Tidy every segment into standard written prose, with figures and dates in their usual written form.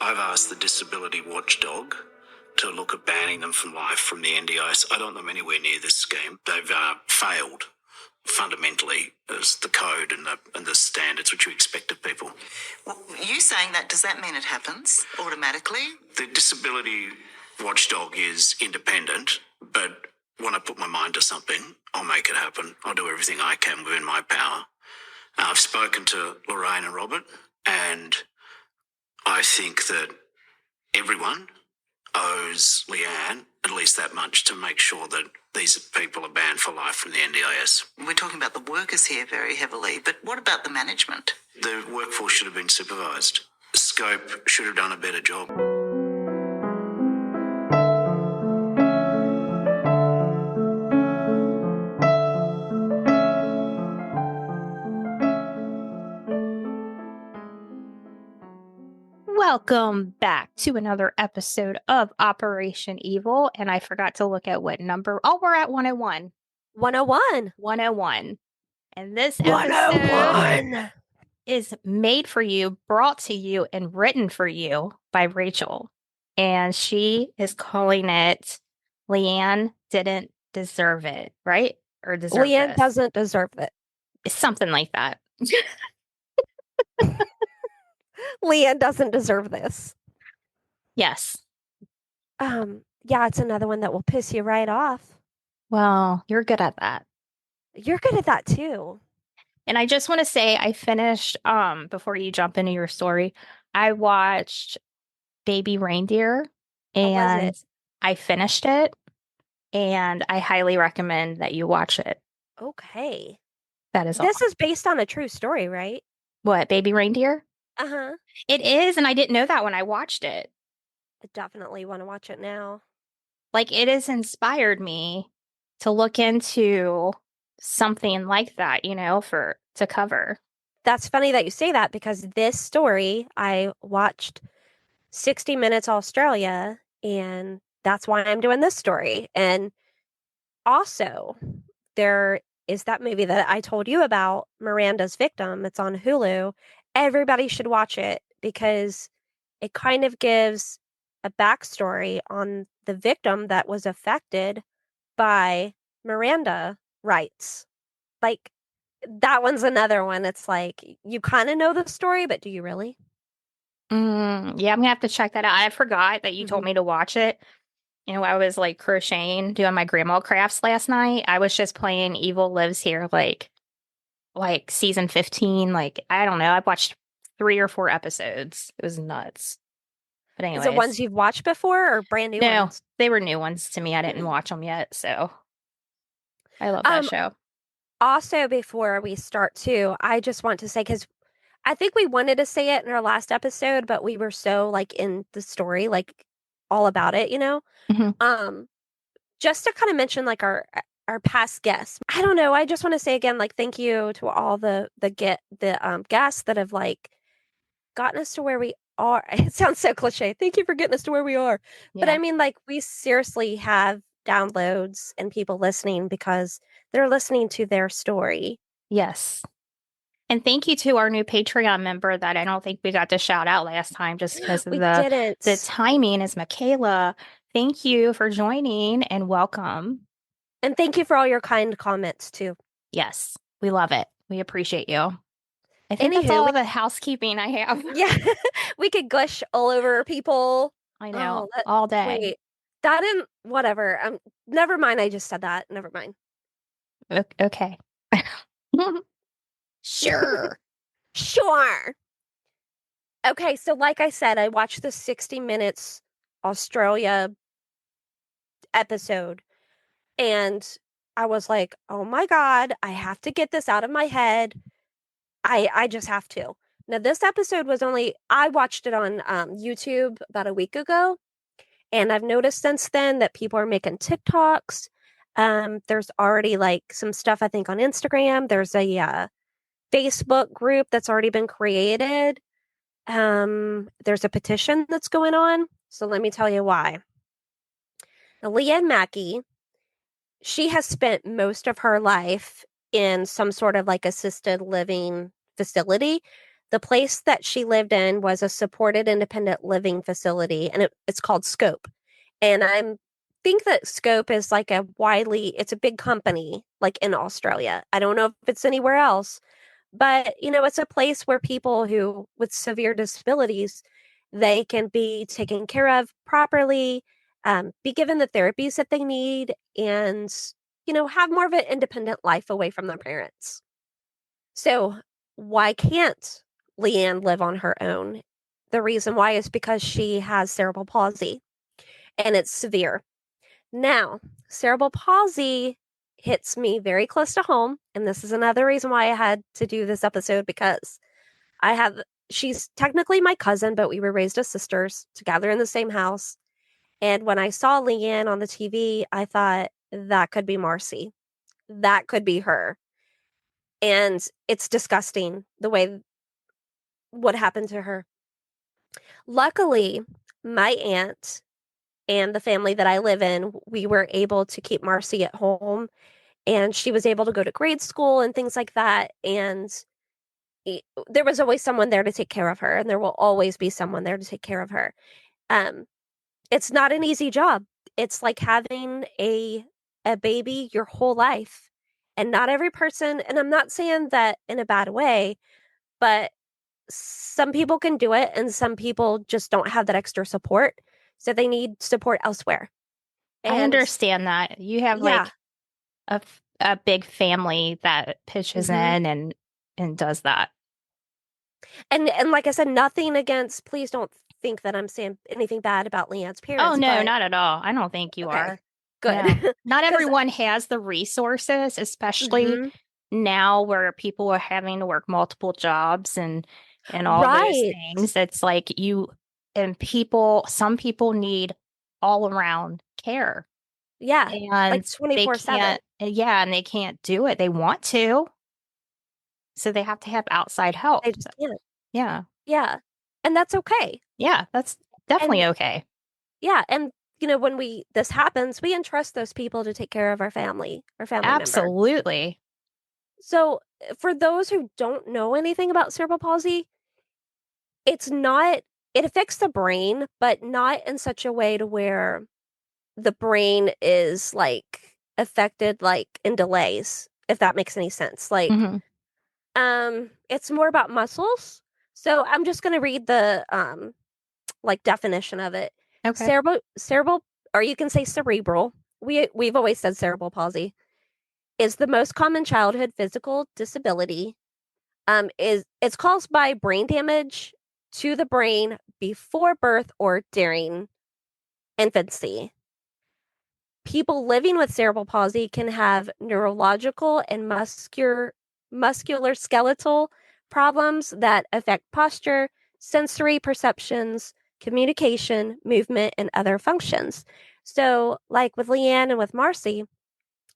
I've asked the Disability Watchdog to look at banning them from life from the NDIS. I don't want them anywhere near this scheme. They've failed fundamentally as the code and the standards which we expect of people. Well, you saying that, does that mean it happens automatically? The Disability Watchdog is independent, but when I put my mind to something, I'll make it happen. I'll do everything I can within my power. I've spoken to Lorraine and Robert, and I think that everyone owes Leanne at least that much to make sure that these people are banned for life from the NDIS. We're talking about the workers here very heavily, but what about the management? The workforce should have been supervised. Scope should have done a better job. Welcome back to another episode of Operation Evil, and I forgot to look at what number. Oh, we're at 101. 101. 101. And this episode is made for you, brought to you, and written for you by Rachel. And she is calling it Leanne Didn't Deserve It, right? Or deserve Leanne this. Doesn't deserve it. It's something like that. Leanne doesn't deserve this. Yes. Yeah, it's another one that will piss you right off. Well, you're good at that. You're good at that too. And I just want to say I finished, before you jump into your story, I watched Baby Reindeer and I finished it, and I highly recommend that you watch it. Okay. That is all. This is based on a true story, right? What, Baby Reindeer? Uh-huh. It is, and I didn't know that when I watched it. I definitely want to watch it now. Like, it has inspired me to look into something like that, to cover. That's funny that you say that, because this story, I watched 60 Minutes Australia, and that's why I'm doing this story. And also, there is that movie that I told you about, Miranda's Victim. It's on Hulu. Everybody should watch it because it kind of gives a backstory on the victim that was affected by Miranda rights. Like, that one's another one. It's like, you kind of know the story, but do you really? Yeah, I'm gonna have to check that out. I forgot that you told me to watch it. I was like crocheting, doing my grandma crafts last night. I was just playing Evil Lives Here, like season 15. Like, I don't know. I've watched 3 or 4 episodes. It was nuts. But anyways. Is it ones you've watched before or brand new ones? No, they were new ones to me. I didn't watch them yet, so I love that show. Also, before we start too, I just want to say, because I think we wanted to say it in our last episode, but we were so like in the story, like all about it, just to kind of mention like our past guests. I don't know. I just want to say again, like, thank you to all the guests that have like gotten us to where we are. It sounds so cliche. Thank you for getting us to where we are. Yeah. But I mean, like, we seriously have downloads and people listening because they're listening to their story. Yes. And thank you to our new Patreon member that I don't think we got to shout out last time just because of the timing, is Michaela. Thank you for joining and welcome. And thank you for all your kind comments too. Yes, we love it. We appreciate you. I think that's all the housekeeping I have. Yeah, we could gush all over people. I know, all day. Wait, that didn't, whatever. Never mind, I just said that. Never mind. Okay. Sure. Sure. Okay, so like I said, I watched the 60 Minutes Australia episode, and I was like, oh my God, I have to get this out of my head. I just have to. Now, this episode was I watched it on YouTube about a week ago, and I've noticed since then that people are making TikToks. There's already like some stuff, I think, on Instagram. There's a Facebook group that's already been created. There's a petition that's going on. So let me tell you why. Now, Leanne Mackey, she has spent most of her life in some sort of like assisted living facility. The place that she lived in was a supported independent living facility, and it's called Scope. And I think that Scope is like it's a big company, like in Australia. I don't know if it's anywhere else, but it's a place where people who with severe disabilities, they can be taken care of properly, be given the therapies that they need, and have more of an independent life away from their parents. So why can't Leanne live on her own? The reason why is because she has cerebral palsy, and it's severe. Now, cerebral palsy hits me very close to home, and this is another reason why I had to do this episode, because she's technically my cousin, but we were raised as sisters together in the same house. And when I saw Leanne on the TV, I thought that could be Marcy. That could be her. And it's disgusting the way what happened to her. Luckily, my aunt and the family that I live in, we were able to keep Marcy at home, and she was able to go to grade school and things like that. And there was always someone there to take care of her, and there will always be someone there to take care of her. It's not an easy job. It's like having a baby your whole life. And not every person, and I'm not saying that in a bad way, but some people can do it and some people just don't have that extra support. So they need support elsewhere. I understand that. You have Yeah. like a big family that pitches Mhm. in and does that. And like I said, nothing against, please don't think that I'm saying anything bad about Leanne's Oh, parents. no, but not at all. I don't think you okay, are. good. No. Not 'Cause everyone has the resources, especially Mhm. now where people are having to work multiple jobs and all those Right. things. It's like some people need all around care. Yeah. Like And they 24/7. can't, yeah, and they can't do it. They want to, so they have to have outside help. They just can't. Yeah. Yeah. And that's okay. Yeah, that's definitely And okay. yeah, and when this happens, we entrust those people to take care of our family member. Absolutely. So, for those who don't know anything about cerebral palsy, it affects the brain, but not in such a way to where the brain is like affected like in delays, if that makes any sense. Like, Hmm. it's more about muscles. So I'm just going to read the like definition of it. Okay. Cerebral, or you can say cerebral. We've always said cerebral palsy is the most common childhood physical disability. It's caused by brain damage to the brain before birth or during infancy. People living with cerebral palsy can have neurological and muscular skeletal problems that affect posture, sensory perceptions, communication, movement, and other functions. So, like with Leanne and with Marcy,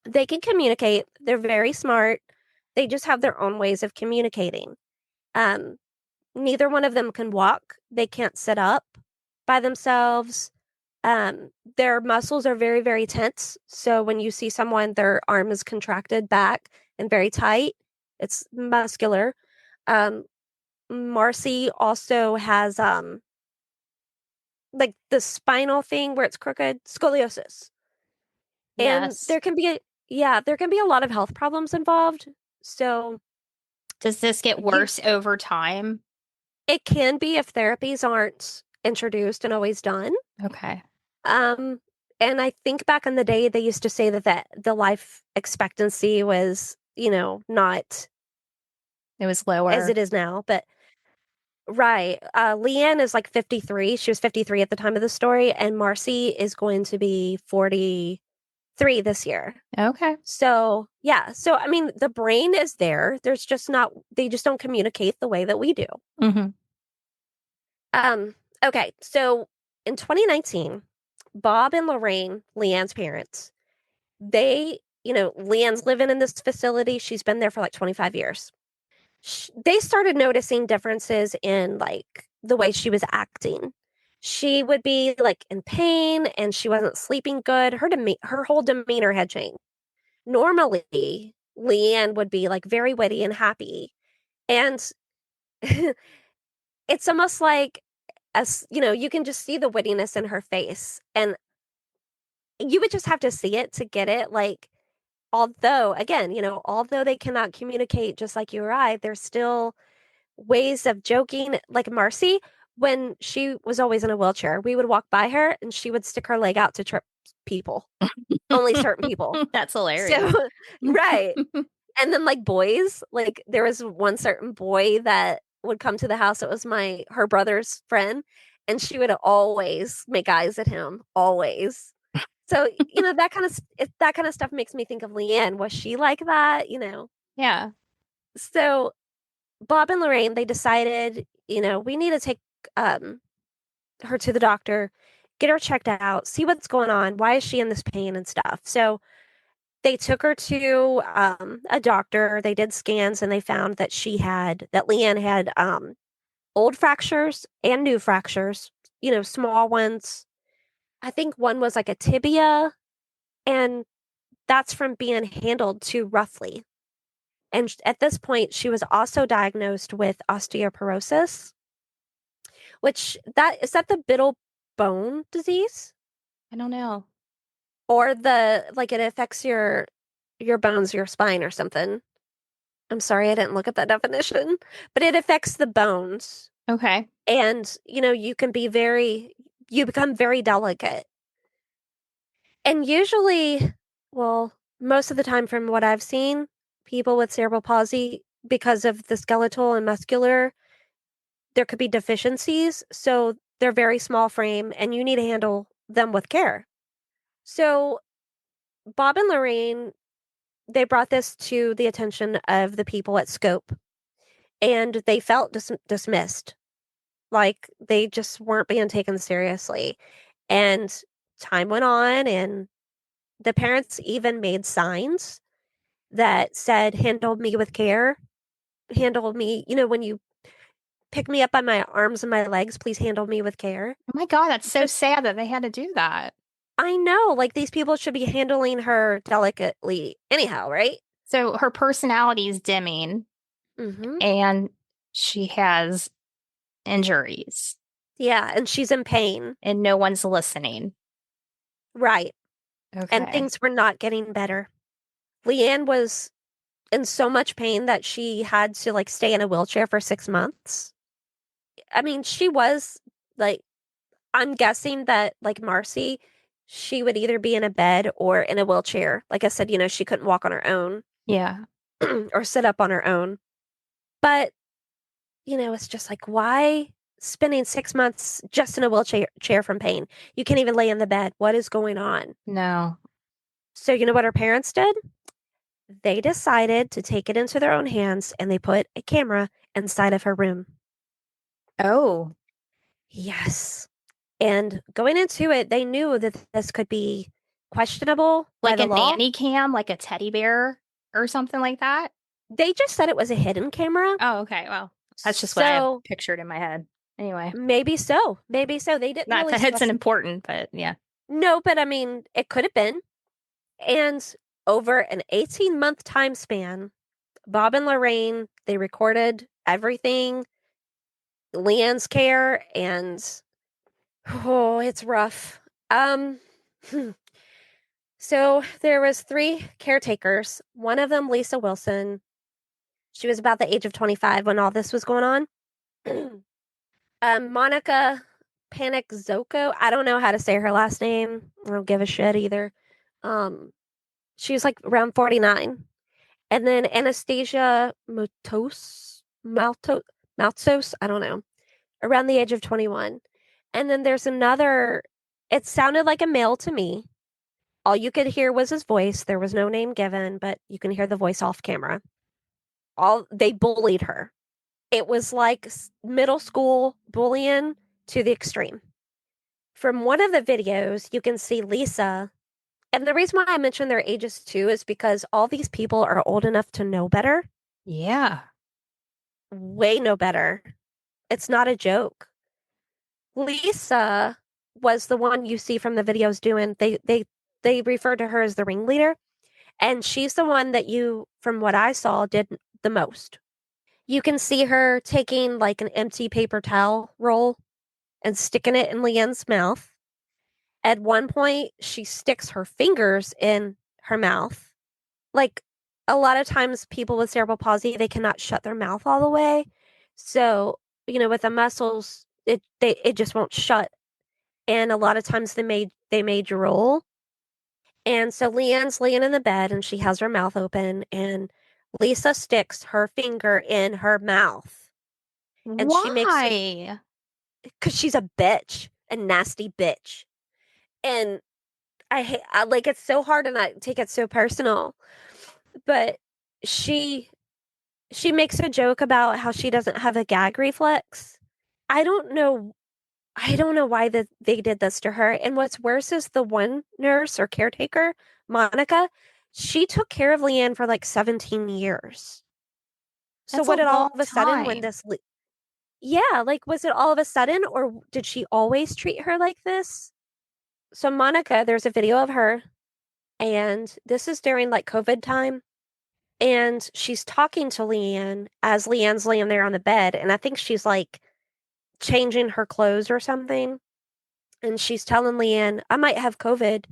they can communicate. They're very smart. They just have their own ways of communicating. Um, Neither one of them can walk. They can't sit up by themselves. Their muscles are very, very tense. So when you see someone, their arm is contracted back and very tight. It's muscular. Um, Marcy also has like the spinal thing where it's crooked, scoliosis. And Yes. there can be a lot of health problems involved. So Does this get you worse over time? it can be if therapies aren't introduced and always done. Okay. Um, and I think back in the day, they used to say that the life expectancy was, not It was as lower. it is now. But right, Leanne is like 53. She was 53 at the time of the story, and Marcy is going to be 43 this year. Okay. So yeah, so I mean, the brain is there. There's just not. They just don't communicate the way that we do. Hmm. Um. Okay, so in 2019, Bob and Lorraine, Leanne's parents, Leanne's living in this facility. She's been there for like 25 years. They started noticing differences in like the way she was acting. She would be like in pain and she wasn't sleeping good. Her whole demeanor had changed. Normally, Leanne would be like very witty and happy. And it's almost like, as you know, you can just see the wittiness in her face, and you would just have to see it to get it. Like, although, again, although they cannot communicate just like you or I, there's still ways of joking. Like Marcy, when she was always in a wheelchair, we would walk by her and she would stick her leg out to trip people, only certain people. That's hilarious. So, right. And then like boys, like there was one certain boy that would come to the house. It was her brother's friend, and she would always make eyes at him, always. So, that kind of stuff makes me think of Leanne. Was she like that? Yeah. So Bob and Lorraine, they decided, we need to take her to the doctor, get her checked out, see what's going on. Why is she in this pain and stuff? So they took her to a doctor. They did scans and they found that Leanne had old fractures and new fractures, small ones. I think one was like a tibia, and that's from being handled too roughly. And at this point, she was also diagnosed with osteoporosis, which is that the brittle bone disease? I don't know. Or it affects your bones, your spine or something. I'm sorry, I didn't look at that definition, but it affects the bones. Okay. And, you become very delicate. And usually, well, most of the time from what I've seen, people with cerebral palsy, because of the skeletal and muscular, there could be deficiencies. So they're very small frame and you need to handle them with care. So Bob and Lorraine, they brought this to the attention of the people at Scope, and they felt dismissed. Like they just weren't being taken seriously. And time went on, and the parents even made signs that said, handle me with care. Handle me, when you pick me up by my arms and my legs, please handle me with care. Oh my God, that's so sad that they had to do that. I know, like these people should be handling her delicately anyhow, right? So her personality is dimming Mm-hmm. and she has injuries Yeah, and she's in pain. and no one's listening. Right. Okay. And things were not getting better. Leanne was in so much pain that she had to like stay in a wheelchair for 6 months. I mean, she was like, I'm guessing that like Marcy, she would either be in a bed or in a wheelchair. Like I said, she couldn't walk on her own Yeah. or sit up on her own. But, it's just like, why spending 6 months just in a wheelchair from pain? You can't even lay in the bed. What is going on? No. So, you know what her parents did? They decided to take it into their own hands and they put a camera inside of her room. Oh. Yes. And going into it, they knew that this could be questionable by Like the a law. nanny cam, like a teddy bear or something like that? They just said it was a hidden camera. Oh, okay. Well, that's just what I So had pictured in my head. Anyway, maybe so. Maybe so. They didn't not really that it's an important, but yeah. No, but I mean, it could have been. And over an 18-month time span, Bob and Lorraine, they recorded everything, Leanne's care, and oh, it's rough. So there was 3 caretakers. One of them, Lisa Wilson. She was about the age of 25 when all this was going on. Monica Panikzoko. I don't know how to say her last name. I don't give a shit either. She was like around 49. And then Anastasia Maltos, I don't know, around the age of 21. And then there's another, it sounded like a male to me. All you could hear was his voice. There was no name given, but you can hear the voice off camera. They bullied her. It was like middle school bullying to the extreme. From one of the videos, you can see Lisa. And the reason why I mention their ages too is because all these people are old enough to know better. Yeah. Way know better. It's not a joke. Lisa was the one you see from the videos doing, they refer to her as the ringleader. And she's the one that from what I saw, did the most. you can see her taking like an empty paper towel roll and sticking it in Leanne's mouth. At one point, she sticks her fingers in her mouth. Like a lot of times, people with cerebral palsy, they cannot shut their mouth all the way. So, with the muscles, it just won't shut. And a lot of times they made you roll. And so Leanne's laying in the bed and she has her mouth open and Lisa sticks her finger in her mouth and she makes it Why? because she's a bitch, a nasty bitch. And I like it's so hard and I take it so personal. But she she makes a joke about how she doesn't have a gag reflex. I don't know I don't know why they did this to her. And what's worse is the one nurse or caretaker, Monica, she took care of Leanne for like 17 years. So That's a what did all long of a sudden when time. this yeah, like was it all of a sudden or did she always treat her like this? So Monica, there's a video of her and this is during like COVID time and she's talking to Leanne as Leanne's laying there on the bed and I think she's like changing her clothes or something. And she's telling Leanne, I might have COVID.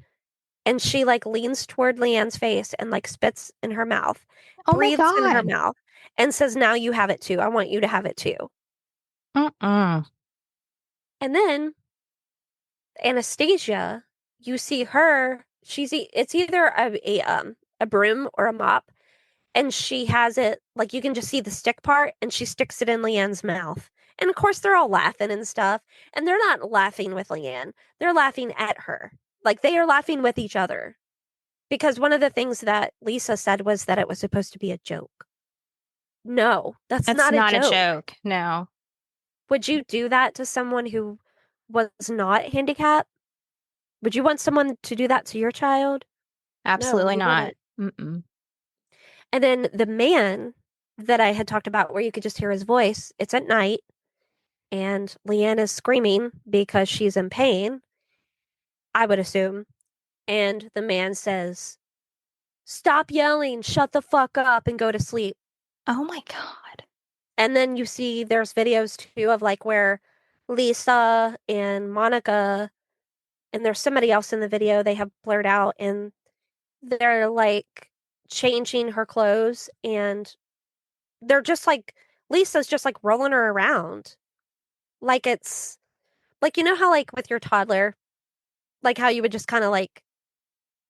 And she like leans toward Leanne's face and like spits in her mouth, Oh my breathes in her God. mouth, and says, now you have it too. I want you to have it too. Mm-mm. And then Anastasia, you see her, it's either a broom or a mop, and she has it like you can just see the stick part, and she sticks it in Leanne's mouth. And of course, they're all laughing and stuff, and they're not laughing with Leanne, they're laughing at her. Like they are laughing with each other. Because one of the things that Lisa said was that it was supposed to be a joke. No, that's That's not a not a joke. joke. No, Would you do that to someone who was not handicapped? Would you want someone to do that to your child? No, absolutely you not. wouldn't. Mm-mm. And then the man that I had talked about, where you could just hear his voice, it's at night, and Leanne is screaming because she's in pain, I would assume. And the man says, stop yelling, shut the fuck up, and go to sleep. Oh my God. And then you see there's videos too of like where Lisa and Monica and there's somebody else in the video they have blurred out and they're like changing her clothes and they're just like Lisa's just like rolling her around. Like it's like how like with your toddler, like how you would just kind of like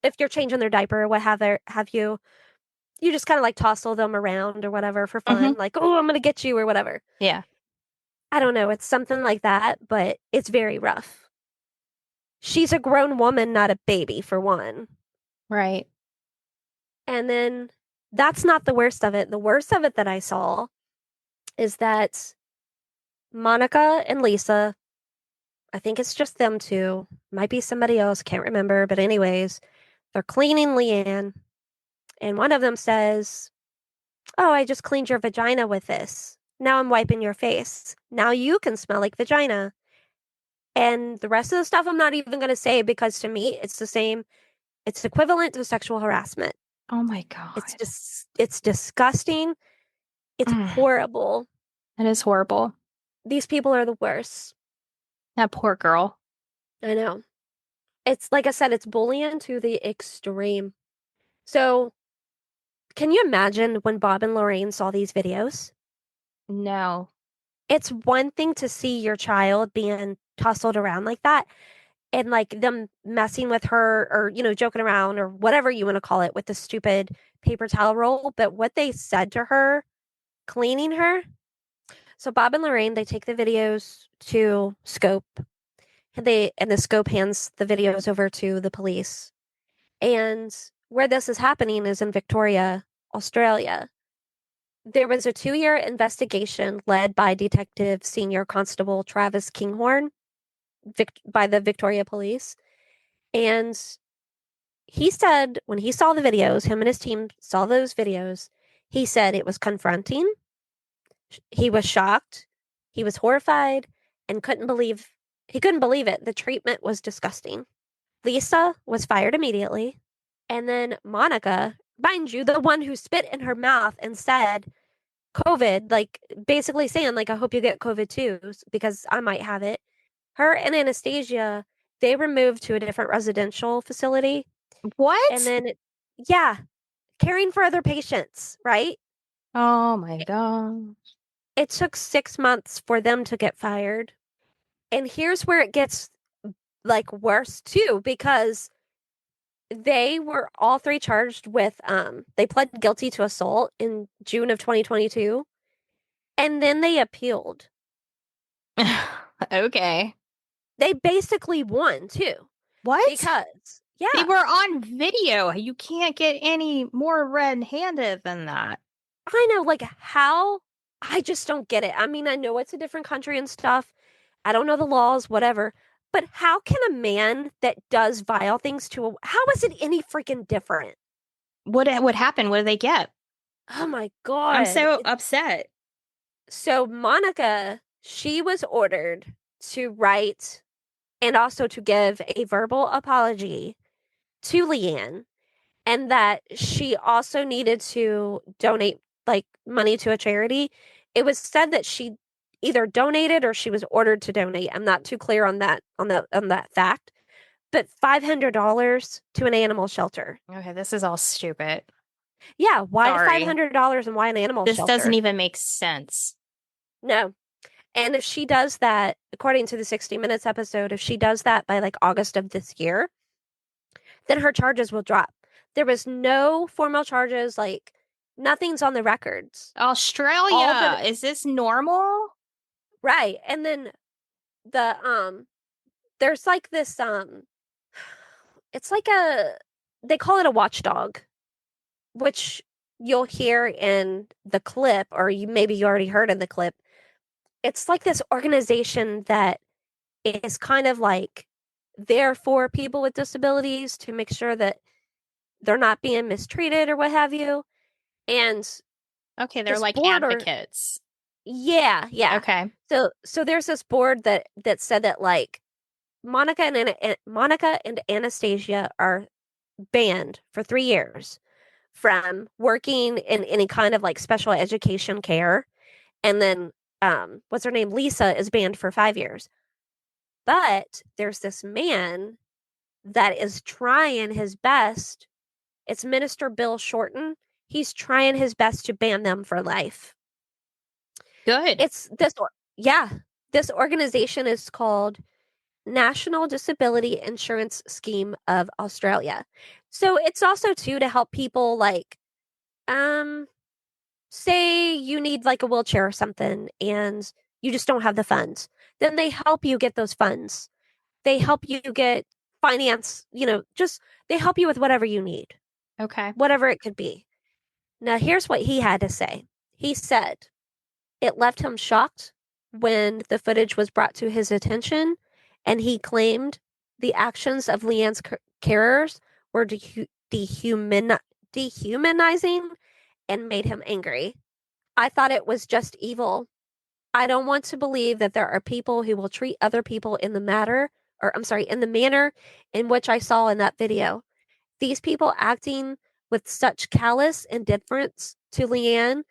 if you're changing their diaper or what have you just kind of like tossle them around or whatever for Hmm. fun, like, oh, I'm gonna get you or whatever. Yeah. I don't know, it's something like that, but it's very rough. She's a grown woman, not a baby, for one. Right. And then that's not the worst of it. The worst of it that I saw is that Monica and Lisa, I think it's just them two, might be somebody else, can't remember, but anyways, they're cleaning Leanne, and one of them says, oh, I just cleaned your vagina with this. Now I'm wiping your face. Now you can smell like vagina. And the rest of the stuff I'm not even going to say because to me it's the same. It's equivalent to sexual harassment. Oh my God. It's disgusting. It's Mm. horrible. That is horrible. These people are the worst. That poor girl. I know. It's like I said, it's bullying to the extreme. So, can you imagine when Bob and Lorraine saw these videos? No. It's one thing to see your child being tussled around like that and like them messing with her or, joking around or whatever you want to call it with the stupid paper towel roll. But what they said to her, cleaning her. So Bob and Lorraine, they take the videos to Scope. And the Scope hands the videos over to the police. And where this is happening is in Victoria, Australia. There was a 2-year investigation led by Detective Senior Constable Travis Kinghorn by the Victoria Police. And he said when he saw the videos, him and his team saw those videos, he said it was confronting. He was shocked. He was horrified and he couldn't believe it. The treatment was disgusting. Lisa was fired immediately. And then Monica, mind you, the one who spit in her mouth and said, COVID, like basically saying like I hope you get COVID too because I might have it. Her and Anastasia, they were moved to a different residential facility and What? then yeah, caring for other patients, right? Oh my god. It took 6 months for them to get fired. And here's where it gets like worse too because they were all three charged with they pled guilty to assault in June of 2022 and then they appealed. Okay. They basically won too What? because They yeah, were on video. You can't get any more red-handed than that. I know like how I just don't get it. I mean, I know it's a different country and stuff. I don't know the laws, whatever. But how can a man that does vile things to a how is it any freaking different? What happened? What did they get? Oh my I'm God. so upset. So Monica, she was ordered to write and also to give a verbal apology to Leanne, and that she also needed to donate like money to a charity. It was said that she either donated or she was ordered to donate. I'm not too clear on that fact, but $500 to an animal shelter. Okay, this is all stupid. Yeah, why Sorry. $500 and why an animal This doesn't shelter? even make sense. No. And if she does that, according to the 60 Minutes episode, if she does that by like August of this year, then her charges will drop. There was no formal charges, like nothing's on the records. All Australia, that is this normal? right. And then the there's like this it's like a they call it a watchdog, which you'll hear in the clip, or maybe you already heard in the clip. It's like this organization that is kind of like there for people with disabilities to make sure that they're not being mistreated or what have you. And Okay, they're this like board or advocates. yeah. Okay. So there's this board that said that like Monica and Anastasia are banned for 3 years from working in any kind of like special education care. And then what's her name? Lisa is banned for 5 years. But there's this man that is trying his best. It's Minister Bill Shorten. He's trying his best to ban them for life. Good. It's this, yeah, this organization is called National Disability Insurance Scheme of Australia. So it's also too to help people like, say you need like a wheelchair or something and you just don't have the funds. Then they help you get those funds. They help you get finance, just they help you with whatever you need, Okay. whatever it could be. Now, here's what he had to say. He said it left him shocked when the footage was brought to his attention, and he claimed the actions of Leanne's carers were dehumanizing and made him angry. I thought it was just evil. I don't want to believe that there are people who will treat other people in the in the manner in which I saw in that video. These people acting with such callous indifference to Leanne,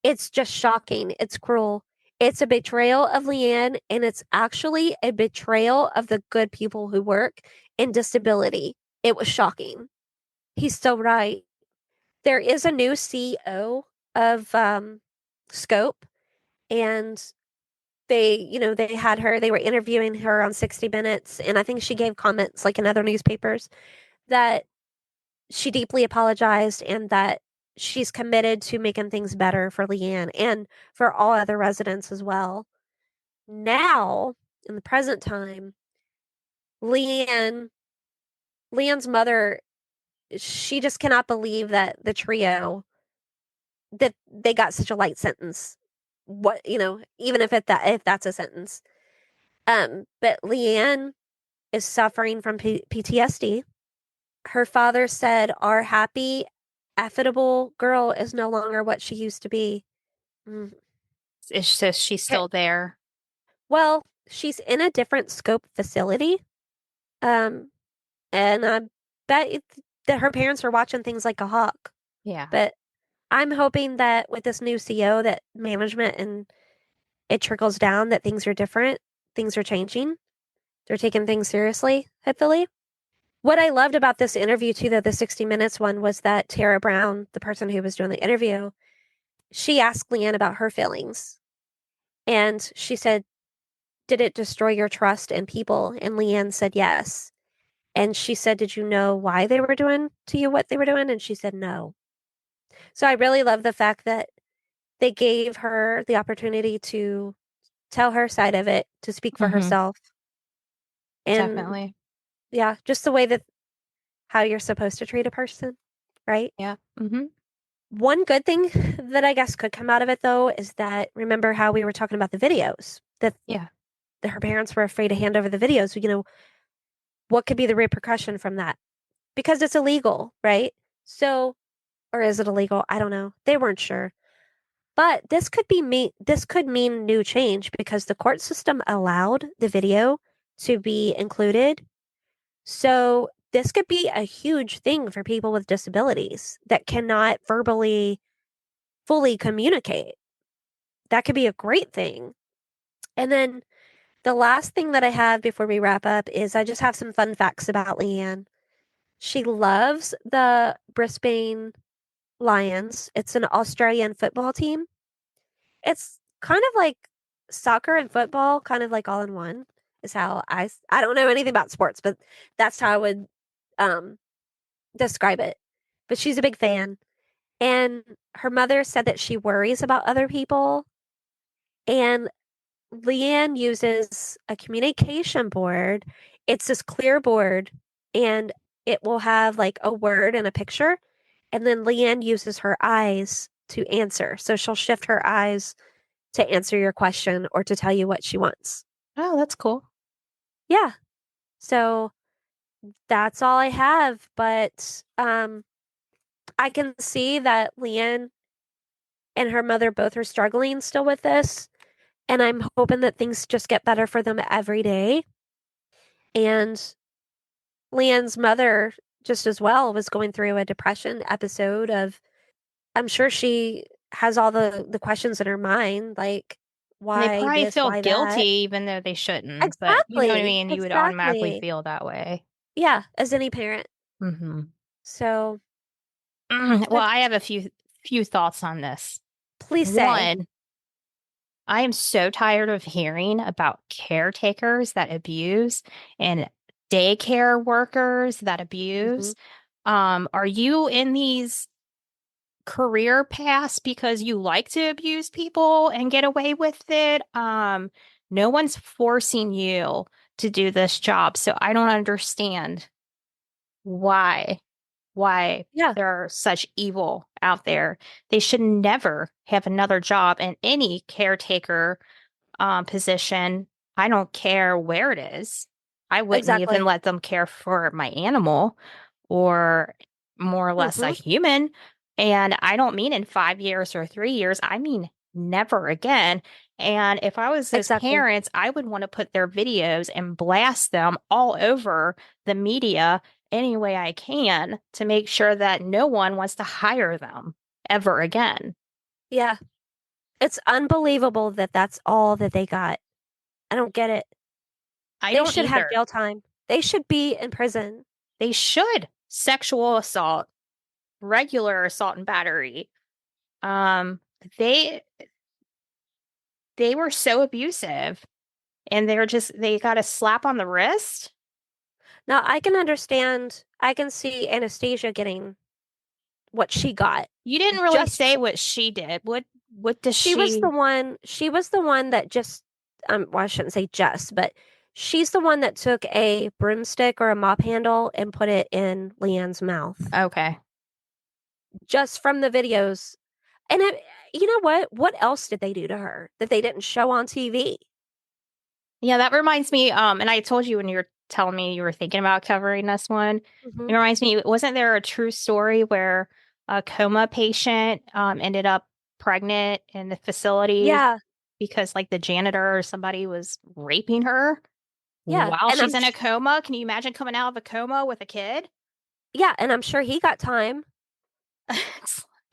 it's just shocking. It's cruel. It's a betrayal of Leanne, and it's actually a betrayal of the good people who work in disability. It was shocking. He's so right. There is a new CEO of Scope, and they had her, they were interviewing her on 60 Minutes, and I think she gave comments like in other newspapers that she deeply apologized and that she's committed to making things better for Leanne and for all other residents as well. Now, in the present time, Leanne's mother, she just cannot believe that the trio that they got such a light sentence. What, even if that's a sentence. But Leanne is suffering from PTSD. Her father said, "Our happy, affable girl is no longer what she used to be." Mm. So she's still there. Well, she's in a different scope facility. Um, and I bet that her parents are watching things like a hawk. Yeah. But I'm hoping that with this new CEO, that management and it trickles down, that things are different, things are changing. They're taking things seriously, hopefully. What I loved about this interview too, though, the 60 Minutes one, was that Tara Brown, the person who was doing the interview, she asked Leanne about her feelings. And she said, did it destroy your trust in people? And Leanne said yes. And she said, did you know why they were doing to you what they were doing? And she said no. So I really love the fact that they gave her the opportunity to tell her side of it, to speak for Mhm. herself. And Definitely. yeah, just the way that how you're supposed to treat a person, right? Yeah. Mm-hmm. One good thing that I guess could come out of it though is that remember how we were talking about the videos Yeah. that her parents were afraid to hand over the videos, what could be the repercussion from that? Because it's illegal, right? So, or is it illegal? I don't know. They weren't sure. But this could mean new change because the court system allowed the video to be included. So this could be a huge thing for people with disabilities that cannot verbally fully communicate. That could be a great thing. And then the last thing that I have before we wrap up is I just have some fun facts about Leanne. She loves the Brisbane Lions. It's an Australian football team. It's kind of like soccer and football, kind of like all in one, is how I don't know anything about sports, but that's how I would um describe it. But she's a big fan. And her mother said that she worries about other people. And Leanne uses a communication board. It's this clear board, and it will have like a word and a picture. And then Leanne uses her eyes to answer. So she'll shift her eyes to answer your question or to tell you what she wants. Oh, that's cool. Yeah. So that's all I have. But I can see that Leanne and her mother both are struggling still with this. And I'm hoping that things just get better for them every day. And Leanne's mother, just as well, was going through a depression episode of, I'm sure she has all the questions in her mind, like, And they why probably this, feel why guilty that? even though they shouldn't. But you know what I Exactly. mean? You would automatically Exactly. feel that way. Yeah, as any parent. Mm-hmm. So Well, that's, I have a few thoughts on this. please say. One, I am so tired of hearing about caretakers that abuse and daycare workers that Mhm. abuse. Are you in these career paths because you like to abuse people and get away with it? No one's forcing you to do this job, so I don't understand why Yeah, there are such evil out there. They should never have another job in any caretaker position. I don't care where it is. I wouldn't even exactly. let them care for my animal or more or less a Hmm. human. And I don't mean in 5 years or 3 years. I mean never again. And if I was those Exactly. parents, I would want to put their videos and blast them all over the media any way I can to make sure that no one wants to hire them ever again. Yeah. It's unbelievable that that's all that they got. I don't get it. I They don't should have either. jail time. They should be in prison. They should. Sexual assault, regular assault and battery. Um, they they were so abusive and they got a slap on the wrist. Now, I can see Anastasia getting what she got. You didn't really Just say what she did. What does she was the one that just well, I shouldn't say just, but she's the one that took a broomstick or a mop handle and put it in Leanne's mouth. Okay. Just from the videos. And you know what? What else did they do to her that they didn't show on TV? Yeah, that reminds me, and I told you when you were telling me you were thinking about covering this one. Hmm. It reminds me, wasn't there a true story where a coma patient ended up pregnant in the facility Yeah, because like the janitor or somebody was raping her yeah, while she's in a coma? Can you imagine coming out of a coma with a kid? yeah, and I'm sure he got time.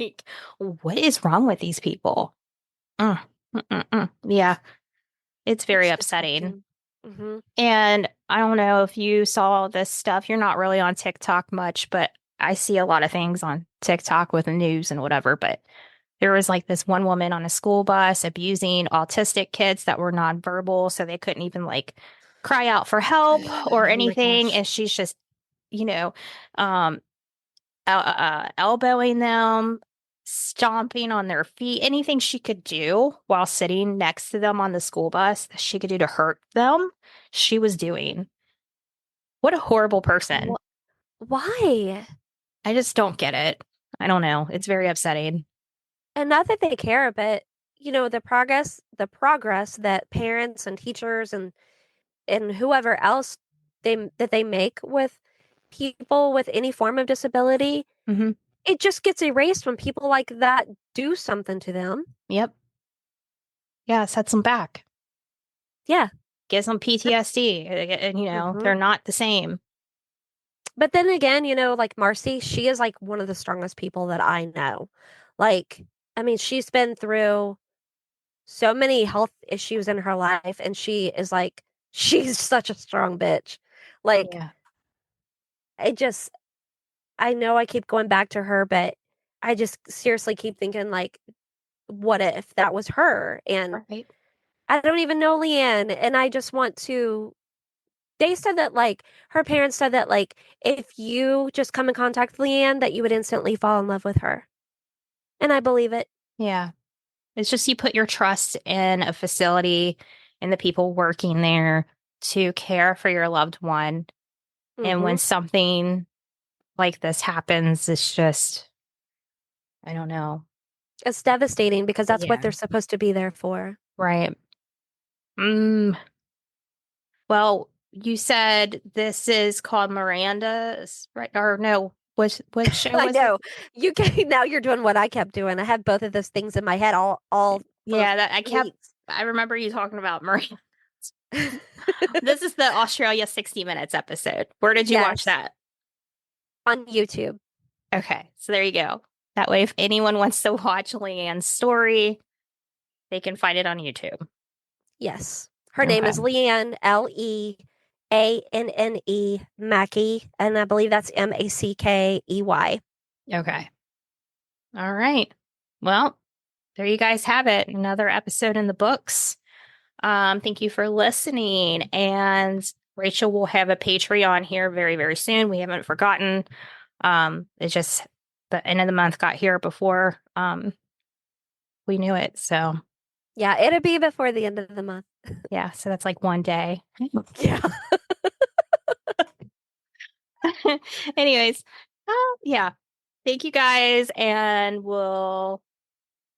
Like, what is wrong with these people? Yeah, it's very upsetting. Mm-hmm. And I don't know if you saw this stuff. You're not really on TikTok much, but I see a lot of things on TikTok with the news and whatever. But there was like this one woman on a school bus abusing autistic kids that were nonverbal, so they couldn't even like cry out for help or Oh my anything. gosh. And she's just, you know, um, elbowing them, stomping on their feet, anything she could do while sitting next to them on the school bus that she could do to hurt them, she was doing. What a horrible person. Why? I just don't get it. I don't know. It's very upsetting. And not that they care, but the progress that parents and teachers and whoever else they make with people with any form of disability, Hmm. it just gets erased when people like that do something to them. Yep. Yeah, sets them back. Yeah. Gives them PTSD. And, Mhm. they're not the same. But then again, like Marcy, she is like one of the strongest people that I know. Like, I mean, she's been through so many health issues in her life, and she is like, she's such a strong bitch. Like, Yeah. I just, I know I keep going back to her, but I just seriously keep thinking, like, what if that was her? And Right. I don't even know Leanne, and I just want to. They said that, like, her parents said that, like, if you just come in contact with Leanne, that you would instantly fall in love with her. And I believe it. Yeah. It's just you put your trust in a facility and the people working there to care for your loved one. And Hmm. when something like this happens, it's just, I don't know. It's devastating because that's what Yeah. they're supposed to be there for. Right. Mm. Well, you said this is called Miranda's, right? Or no, what show I was it? know. Now you're doing what I kept doing. I had both of those things in my head all for Yeah, that weeks. I remember you talking about Miranda. This is the Australia 60 Minutes episode. Where did you watch Yes, that? on YouTube. Okay, so there you go. That way, if anyone wants to watch Leanne's story, they can find it on YouTube. Yes. Her name is Okay. Leanne, Leanne Mackey, and I believe that's Mackey. Okay. All right. Well, there you guys have it. Another episode in the books. Thank you for listening. And Rachel will have a Patreon here very, very soon. We haven't forgotten. It's just the end of the month got here before we knew it. So Yeah, it'll be before the end of the month. yeah, so that's like one day. Yeah. Anyways, yeah. Thank you guys, and we'll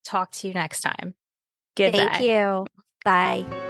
talk to you next time. Thank Goodbye. you. Bye.